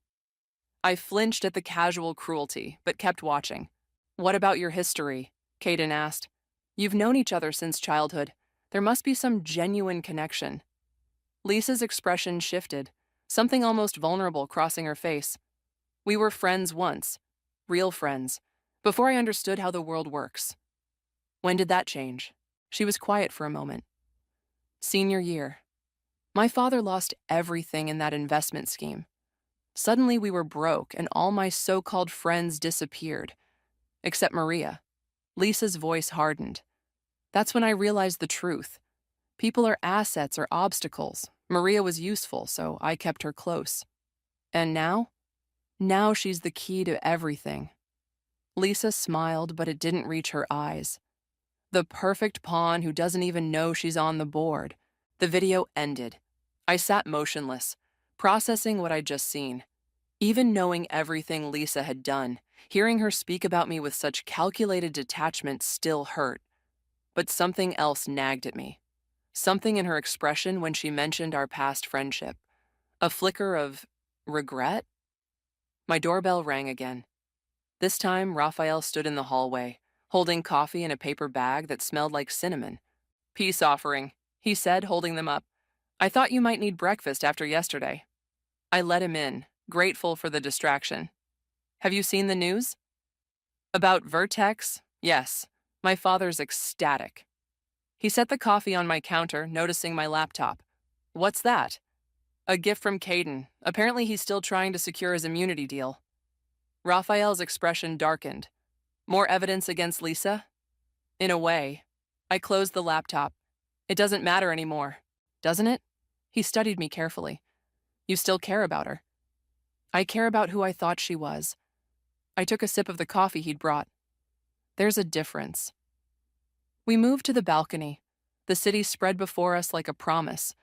I flinched at the casual cruelty, but kept watching. What about your history? Caden asked. You've known each other since childhood. There must be some genuine connection. Lisa's expression shifted, something almost vulnerable crossing her face. We were friends once, real friends, before I understood how the world works. When did that change? She was quiet for a moment. Senior year. My father lost everything in that investment scheme. Suddenly we were broke and all my so-called friends disappeared. Except Maria. Lisa's voice hardened. That's when I realized the truth. People are assets or obstacles. Maria was useful, so I kept her close. And now? Now she's the key to everything. Lisa smiled, but it didn't reach her eyes. The perfect pawn who doesn't even know she's on the board. The video ended. I sat motionless, processing what I'd just seen. Even knowing everything Lisa had done, hearing her speak about me with such calculated detachment still hurt. But something else nagged at me. Something in her expression when she mentioned our past friendship. A flicker of regret? My doorbell rang again. This time, Raphael stood in the hallway, holding coffee in a paper bag that smelled like cinnamon. Peace offering, he said, holding them up. I thought you might need breakfast after yesterday. I let him in, grateful for the distraction. Have you seen the news? About Vertex? Yes. My father's ecstatic. He set the coffee on my counter, noticing my laptop. What's that? A gift from Caden. Apparently he's still trying to secure his immunity deal. Raphael's expression darkened. More evidence against Lisa? In a way. I closed the laptop. It doesn't matter anymore. Doesn't it? He studied me carefully. You still care about her. I care about who I thought she was. I took a sip of the coffee he'd brought. There's a difference. We moved to the balcony. The city spread before us like a promise.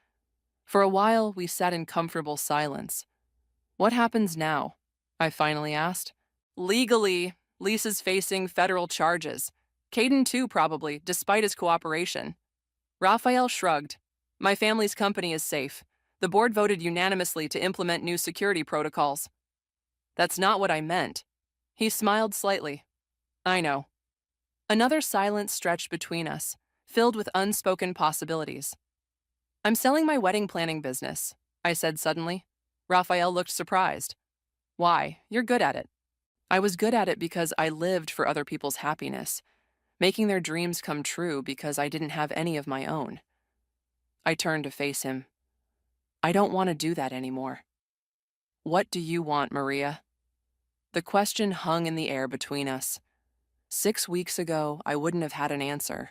For a while, we sat in comfortable silence. What happens now? I finally asked. Legally, Lisa's facing federal charges. Caden too, probably, despite his cooperation. Raphael shrugged. My family's company is safe. The board voted unanimously to implement new security protocols. That's not what I meant. He smiled slightly. I know. Another silence stretched between us, filled with unspoken possibilities. I'm selling my wedding planning business, I said suddenly. Raphael looked surprised. Why? You're good at it. I was good at it because I lived for other people's happiness, making their dreams come true because I didn't have any of my own. I turned to face him. I don't want to do that anymore. What do you want, Maria? The question hung in the air between us. 6 weeks ago, I wouldn't have had an answer.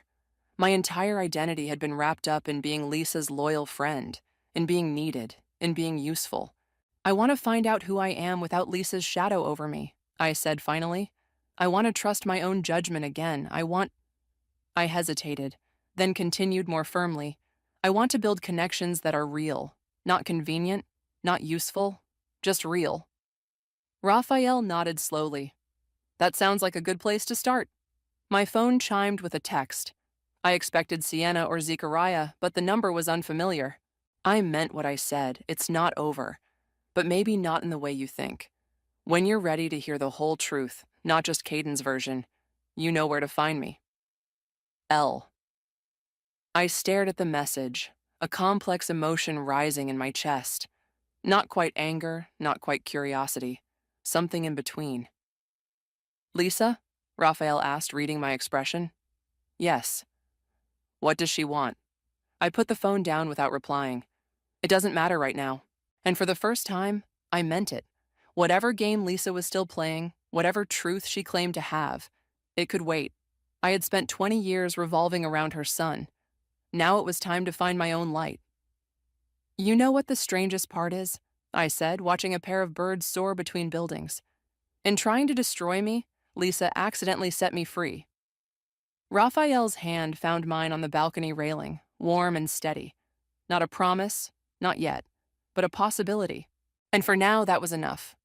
My entire identity had been wrapped up in being Lisa's loyal friend, in being needed, in being useful. I want to find out who I am without Lisa's shadow over me, I said finally. I want to trust my own judgment again. I hesitated, then continued more firmly. I want to build connections that are real, not convenient, not useful, just real. Raphael nodded slowly. That sounds like a good place to start. My phone chimed with a text. I expected Sienna or Zechariah, but the number was unfamiliar. I meant what I said. It's not over. But maybe not in the way you think. When you're ready to hear the whole truth, not just Caden's version, you know where to find me. L. I stared at the message, a complex emotion rising in my chest. Not quite anger, not quite curiosity. Something in between. Lisa? Raphael asked, reading my expression. Yes. What does she want? I put the phone down without replying. It doesn't matter right now. And for the first time, I meant it. Whatever game Lisa was still playing, whatever truth she claimed to have, it could wait. I had spent 20 years revolving around her son. Now it was time to find my own light. You know what the strangest part is? I said, watching a pair of birds soar between buildings. In trying to destroy me, Lisa accidentally set me free. Raphael's hand found mine on the balcony railing, warm and steady. Not a promise, not yet, but a possibility. And for now, that was enough.